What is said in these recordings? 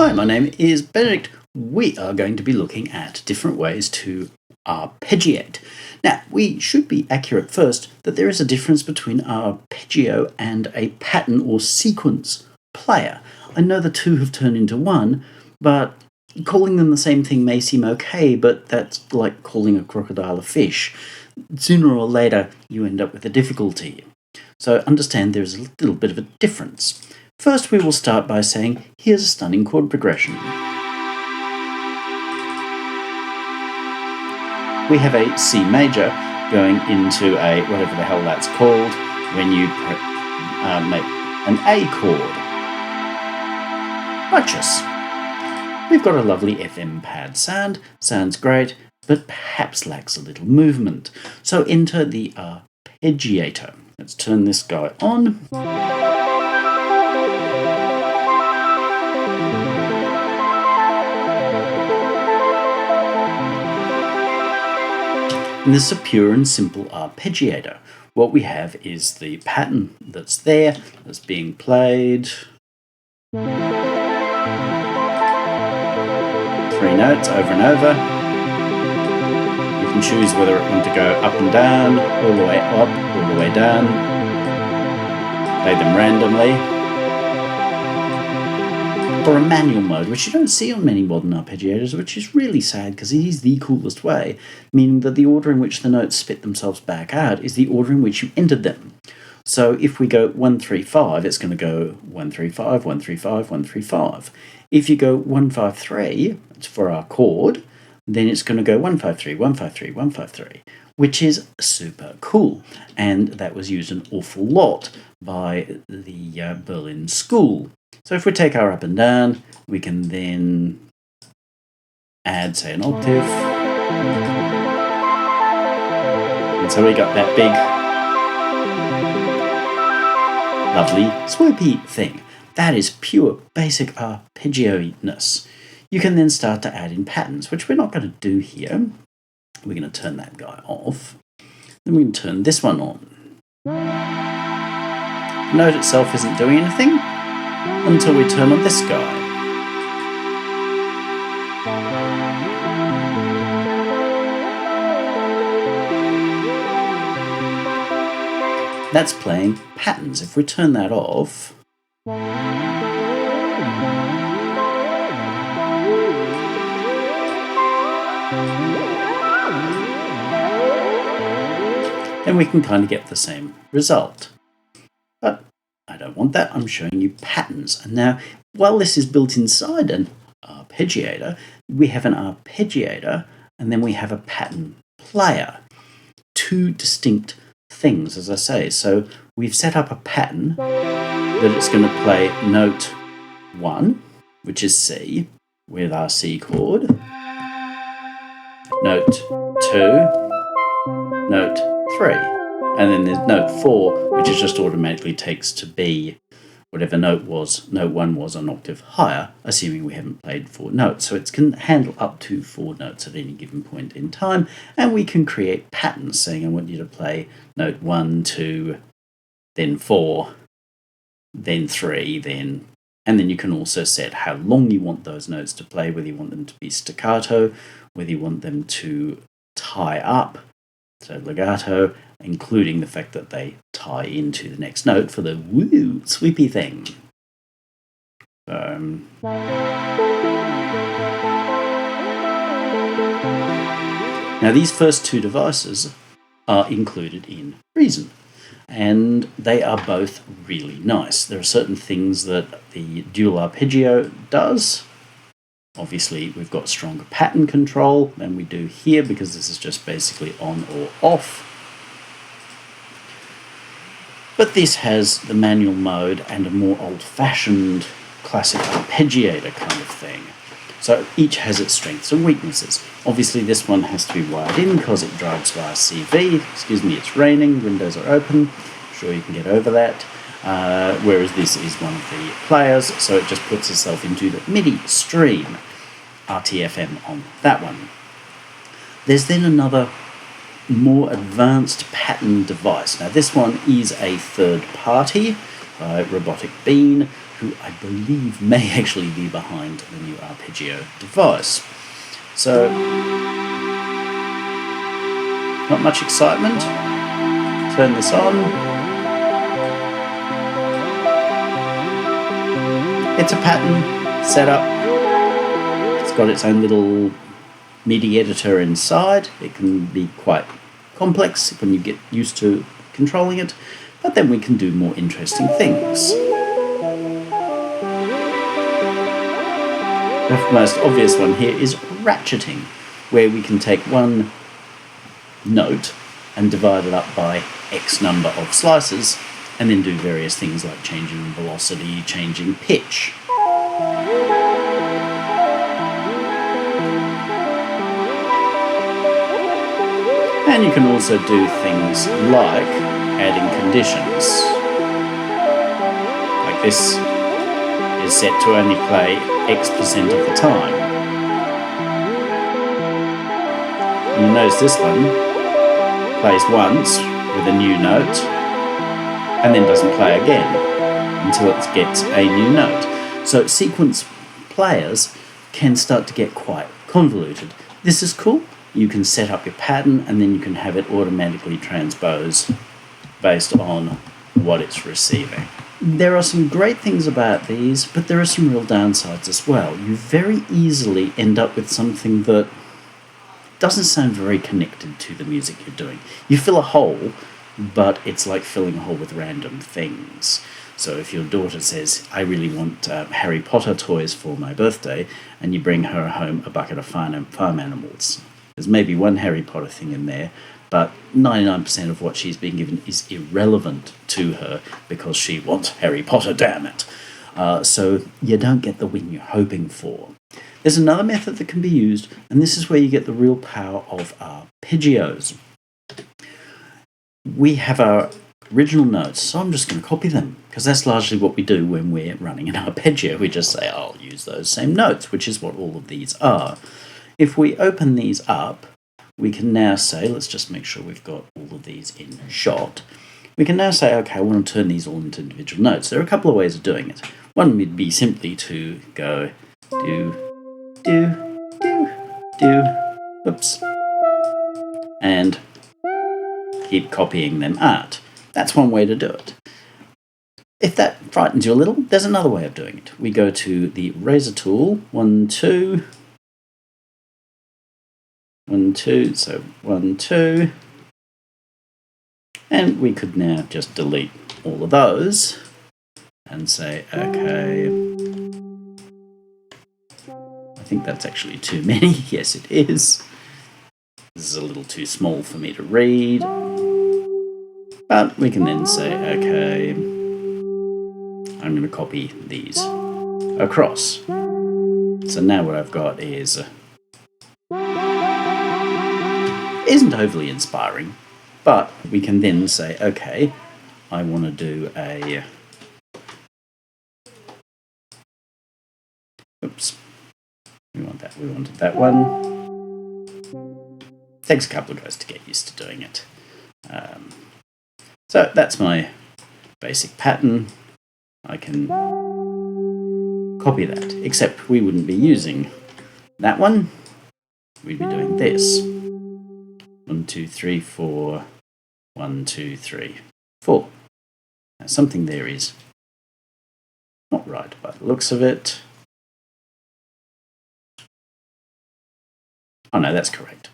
Hi, my name is Benedict. We are going to be looking at different ways to arpeggiate. Now, we should be accurate first that there is a difference between an arpeggio and a pattern or sequence player. I know the two have turned into one, but calling them the same thing may seem okay, but that's like calling a crocodile a fish. Sooner or later, you end up with a difficulty. So understand there's a little bit of a difference. First, we will start by saying, here's a stunning chord progression. We have a C major going into a, whatever the hell that's called, when you make an A chord. Righteous. We've got a lovely FM pad sound, sounds great, but perhaps lacks a little movement. So enter the Arpeggiator. Let's turn this guy on. And this is a pure and simple arpeggiator. What we have is the pattern that's there, that's being played. 3 notes over and over. You can choose whether it wants to go up and down, all the way up, all the way down. Play them randomly. Or a manual mode, which you don't see on many modern arpeggiators, which is really sad because it is the coolest way, meaning that the order in which the notes spit themselves back out is the order in which you entered them. So if we go 1, 3, 5, it's going to go 1, 3, 5, 1, 3, 5, 1, 3, 5. If you go 1, 5, 3, it's for our chord, then it's going to go 1, 5, 3, 1, 5, 3, 1, 5, 3, which is super cool. And that was used an awful lot by the Berlin School. So if we take our up and down, we can then add, say, an octave. And so we got that big, lovely, swoopy thing. That is pure, basic arpeggio-ness. You can then start to add in patterns, which we're not going to do here. We're going to turn that guy off. Then we can turn this one on. The note itself isn't doing anything until we turn on this guy. That's playing patterns. If we turn that off, then we can kind of get the same result. But I don't want that, I'm showing you patterns. And now, while this is built inside an arpeggiator, we have an arpeggiator and then we have a pattern player. Two distinct things, as I say. So we've set up a pattern that it's going to play note 1, which is C, with our C chord. Note 2, note 3. And then there's note 4, which is just automatically takes to B whatever note 1 was an octave higher, assuming we haven't played 4 notes. So it can handle up to 4 notes at any given point in time, and we can create patterns saying I want you to play note 1, 2, then 4, then 3, and then you can also set how long you want those notes to play, whether you want them to be staccato, whether you want them to tie up, so legato, including the fact that they tie into the next note for the woo sweepy thing. Now these first two devices are included in Reason, and they are both really nice. There are certain things that the dual arpeggio does. Obviously, we've got stronger pattern control than we do here because this is just basically on or off. But this has the manual mode and a more old-fashioned classic arpeggiator kind of thing. So each has its strengths and weaknesses. Obviously, this one has to be wired in because it drives via CV. Excuse me, it's raining, windows are open. I'm sure you can get over that. Whereas this is one of the players, so it just puts itself into the MIDI stream, RTFM on that one. There's then another more advanced pattern device. Now this one is a third party by Robotic Bean, who I believe may actually be behind the new Arpeggio device. So, not much excitement. Turn this on. It's a pattern setup. It's got its own little MIDI editor inside. It can be quite complex when you get used to controlling it, but then we can do more interesting things. The most obvious one here is ratcheting, where we can take one note and divide it up by X number of slices, and then do various things like changing velocity, changing pitch. And you can also do things like adding conditions. Like this is set to only play X% of the time. And you notice this one plays once with a new note and then doesn't play again until it gets a new note. So sequence players can start to get quite convoluted. This is cool. You can set up your pattern and then you can have it automatically transpose based on what it's receiving. There are some great things about these, but there are some real downsides as well. You very easily end up with something that doesn't sound very connected to the music you're doing. You fill a hole, but it's like filling a hole with random things. So if your daughter says, I really want Harry Potter toys for my birthday, and you bring her home a bucket of farm animals, there's maybe one Harry Potter thing in there, but 99% of what she's being given is irrelevant to her because she wants Harry Potter, damn it. So you don't get the win you're hoping for. There's another method that can be used, and this is where you get the real power of Arpeggios. We have our original notes, so I'm just going to copy them, because that's largely what we do when we're running an arpeggio. We just say, I'll use those same notes, which is what all of these are. If we open these up, we can now say, let's just make sure we've got all of these in shot. We can now say, okay, I want to turn these all into individual notes. There are a couple of ways of doing it. One would be simply to go do, do, do, do, whoops, and keep copying them out. That's one way to do it. If that frightens you a little, there's another way of doing it. We go to the razor tool, 1, 2, 1, 2, so 1, 2, and we could now just delete all of those and say, okay, I think that's actually too many. Yes, it is. This is a little too small for me to read, but we can then say, okay, I'm going to copy these across. So now what I've got is isn't overly inspiring, but we can then say, okay, I want to do a, oops, we wanted that one. Takes a couple of goes to get used to doing it. So that's my basic pattern. I can copy that, except we wouldn't be using that one. We'd be doing this. 1, 2, 3, 4. 1, 2, 3, 4. Now something there is not right by the looks of it. Oh no, that's correct.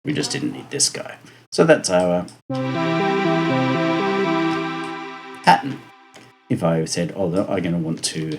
We just didn't need this guy. So that's our pattern. If I said, oh, I'm going to want to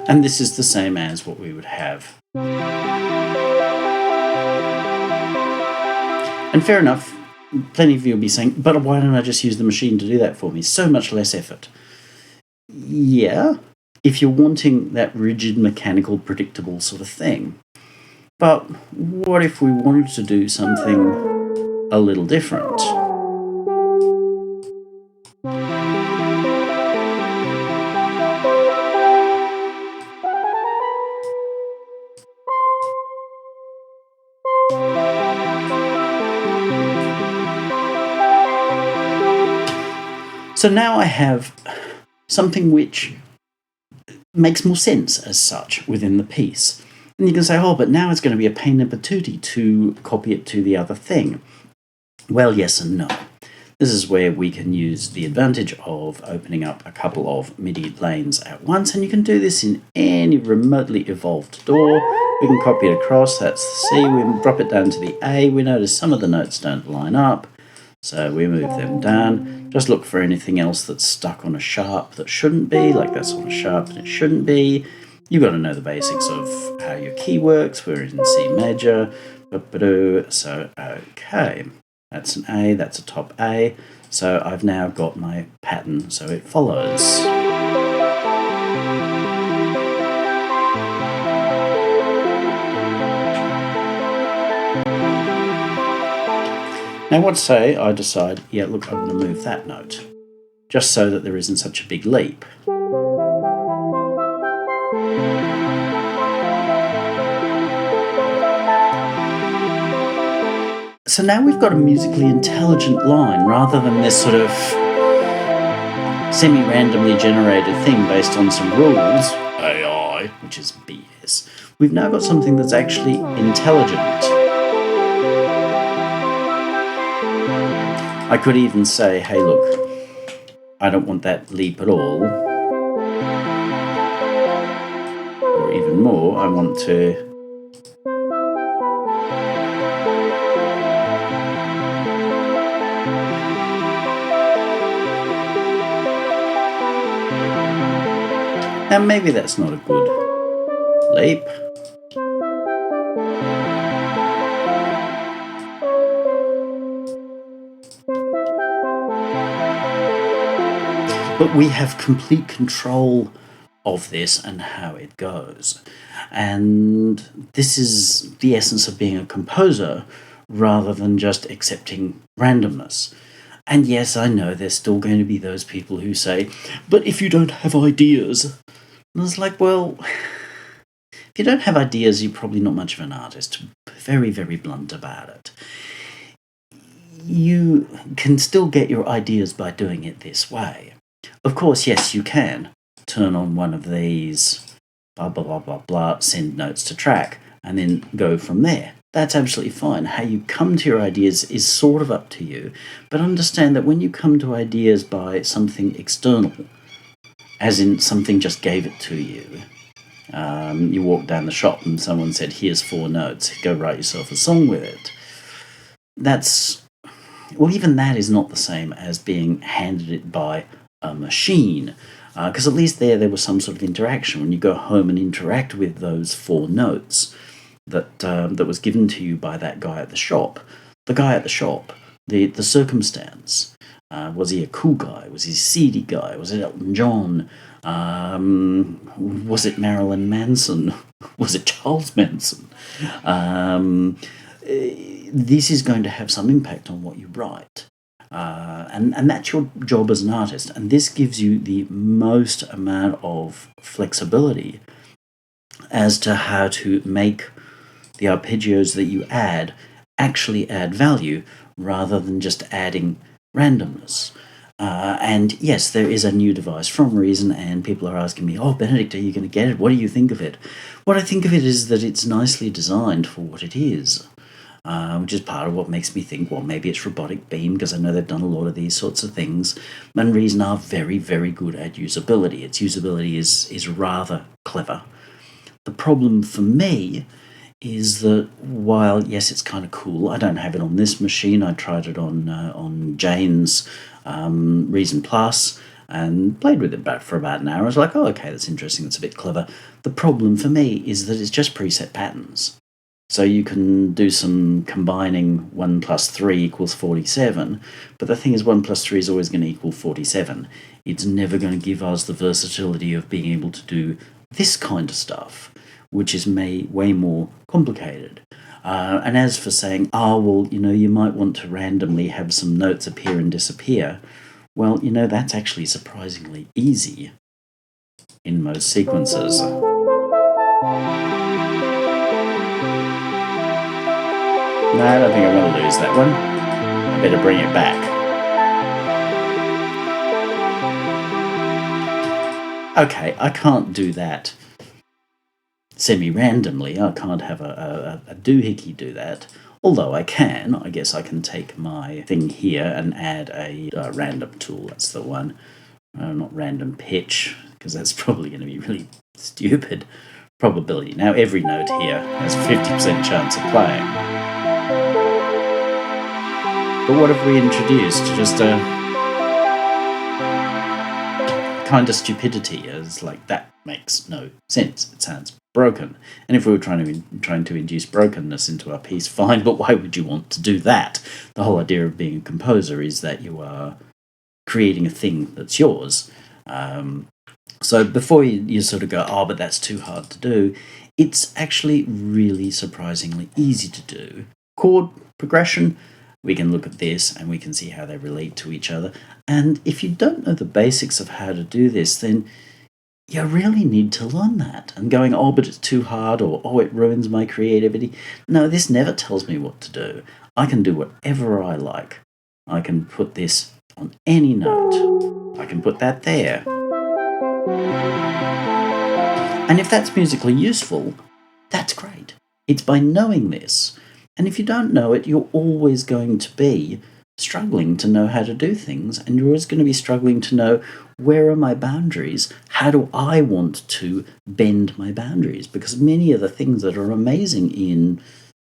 and this is the same as what we would have. And fair enough, plenty of you will be saying, but why don't I just use the machine to do that for me? So much less effort. Yeah, if you're wanting that rigid, mechanical, predictable sort of thing. But what if we wanted to do something a little different? So now I have something which makes more sense as such within the piece. And you can say, oh, but now it's going to be a pain in the patootie to copy it to the other thing. Well, yes and no. This is where we can use the advantage of opening up a couple of MIDI lanes at once, and you can do this in any remotely evolved DAW. We can copy it across, that's the C, we drop it down to the A, we notice some of the notes don't line up, so we move them down. Just look for anything else that's stuck on a sharp that shouldn't be, like that's on a sharp and it shouldn't be. You've got to know the basics of how your key works. We're in C major, so okay. That's an A, that's a top A. So I've now got my pattern, so it follows. Now what say I decide, yeah, look, I want to move that note, just so that there isn't such a big leap. So now we've got a musically intelligent line rather than this sort of semi-randomly generated thing based on some rules, AI, which is BS. We've now got something that's actually intelligent. I could even say, hey look, I don't want that leap at all. Or even more, I want to now maybe that's not a good leap. But we have complete control of this and how it goes. And this is the essence of being a composer rather than just accepting randomness. And yes, I know there's still going to be those people who say, but if you don't have ideas. And I was like, well, if you don't have ideas, you're probably not much of an artist. Very, very blunt about it. You can still get your ideas by doing it this way. Of course, yes, you can turn on one of these, blah, blah, blah, blah, blah, send notes to track, and then go from there. That's absolutely fine. How you come to your ideas is sort of up to you, but understand that when you come to ideas by something external, as in something just gave it to you, you walk down the shop and someone said, here's 4 notes, go write yourself a song with it. Well, even that is not the same as being handed it by a machine, because at least there was some sort of interaction. When you go home and interact with those 4 notes that was given to you by that guy at the shop, the circumstance, was he a cool guy? Was he a seedy guy? Was it Elton John? Was it Marilyn Manson? Was it Charles Manson? This is going to have some impact on what you write. And that's your job as an artist. And this gives you the most amount of flexibility as to how to make the arpeggios that you add actually add value rather than just adding randomness. And yes, there is a new device from Reason, and people are asking me, oh, Benedict, are you going to get it? What do you think of it? What I think of it is that it's nicely designed for what it is. Which is part of what makes me think, well, maybe it's robotic beam, because I know they've done a lot of these sorts of things. And Reason are very, very good at usability. Its usability is rather clever. The problem for me is that while, yes, it's kind of cool, I don't have it on this machine. I tried it on Jane's Reason Plus and played with it for about an hour. I was like, oh, okay, that's interesting. That's a bit clever. The problem for me is that it's just preset patterns. So you can do some combining 1 plus 3 equals 47, but the thing is 1 plus 3 is always going to equal 47. It's never going to give us the versatility of being able to do this kind of stuff, which is way more complicated. And as for saying, well, you might want to randomly have some notes appear and disappear, well, that's actually surprisingly easy in most sequences. No, I don't think I want to lose that one. I better bring it back. okay, I can't do that semi-randomly. I can't have a doohickey do that. Although I guess I can take my thing here and add a random tool. That's the one. Not random pitch, because that's probably going to be really stupid. Probability. Now every note here has 50% chance of playing. But what have we introduced? Just a kind of stupidity, as like that makes no sense. It sounds broken. And if we were trying to induce brokenness into our piece, fine, but why would you want to do that? The whole idea of being a composer is that you are creating a thing that's yours. So before you sort of go, oh, but that's too hard to do, it's actually really surprisingly easy to do. Chord progression, we can look at this and we can see how they relate to each other. And if you don't know the basics of how to do this, then you really need to learn that. And going, oh, but it's too hard, or oh, it ruins my creativity. No, this never tells me what to do. I can do whatever I like. I can put this on any note. I can put that there. And if that's musically useful, that's great. It's by knowing this. And if you don't know it, you're always going to be struggling to know how to do things, and you're always going to be struggling to know, where are my boundaries? How do I want to bend my boundaries? Because many of the things that are amazing in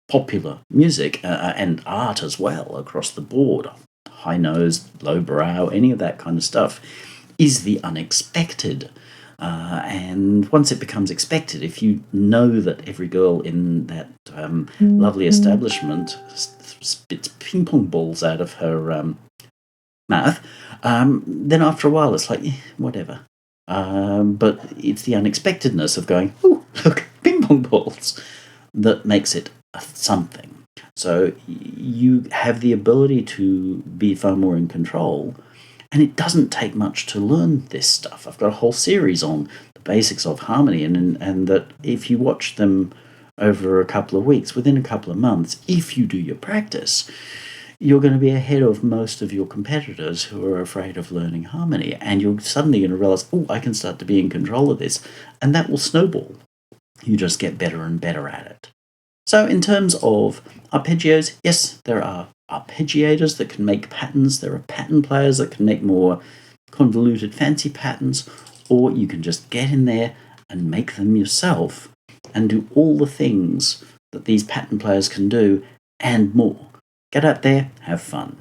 popular music and art as well, across the board, high nose, low brow, any of that kind of stuff, is the unexpected. And once it becomes expected, if you know that every girl in that lovely establishment spits ping pong balls out of her mouth, then after a while it's like, whatever. But it's the unexpectedness of going, oh, look, ping pong balls, that makes it something. So you have the ability to be far more in control. And it doesn't take much to learn this stuff. I've got a whole series on the basics of harmony, and that if you watch them over a couple of weeks, within a couple of months, if you do your practice, you're going to be ahead of most of your competitors who are afraid of learning harmony. And you're suddenly going to realize, oh, I can start to be in control of this. And that will snowball. You just get better and better at it. So in terms of arpeggios, yes, there are arpeggiators that can make patterns. There are pattern players that can make more convoluted, fancy patterns, or you can just get in there and make them yourself and do all the things that these pattern players can do and more. Get out there, have fun.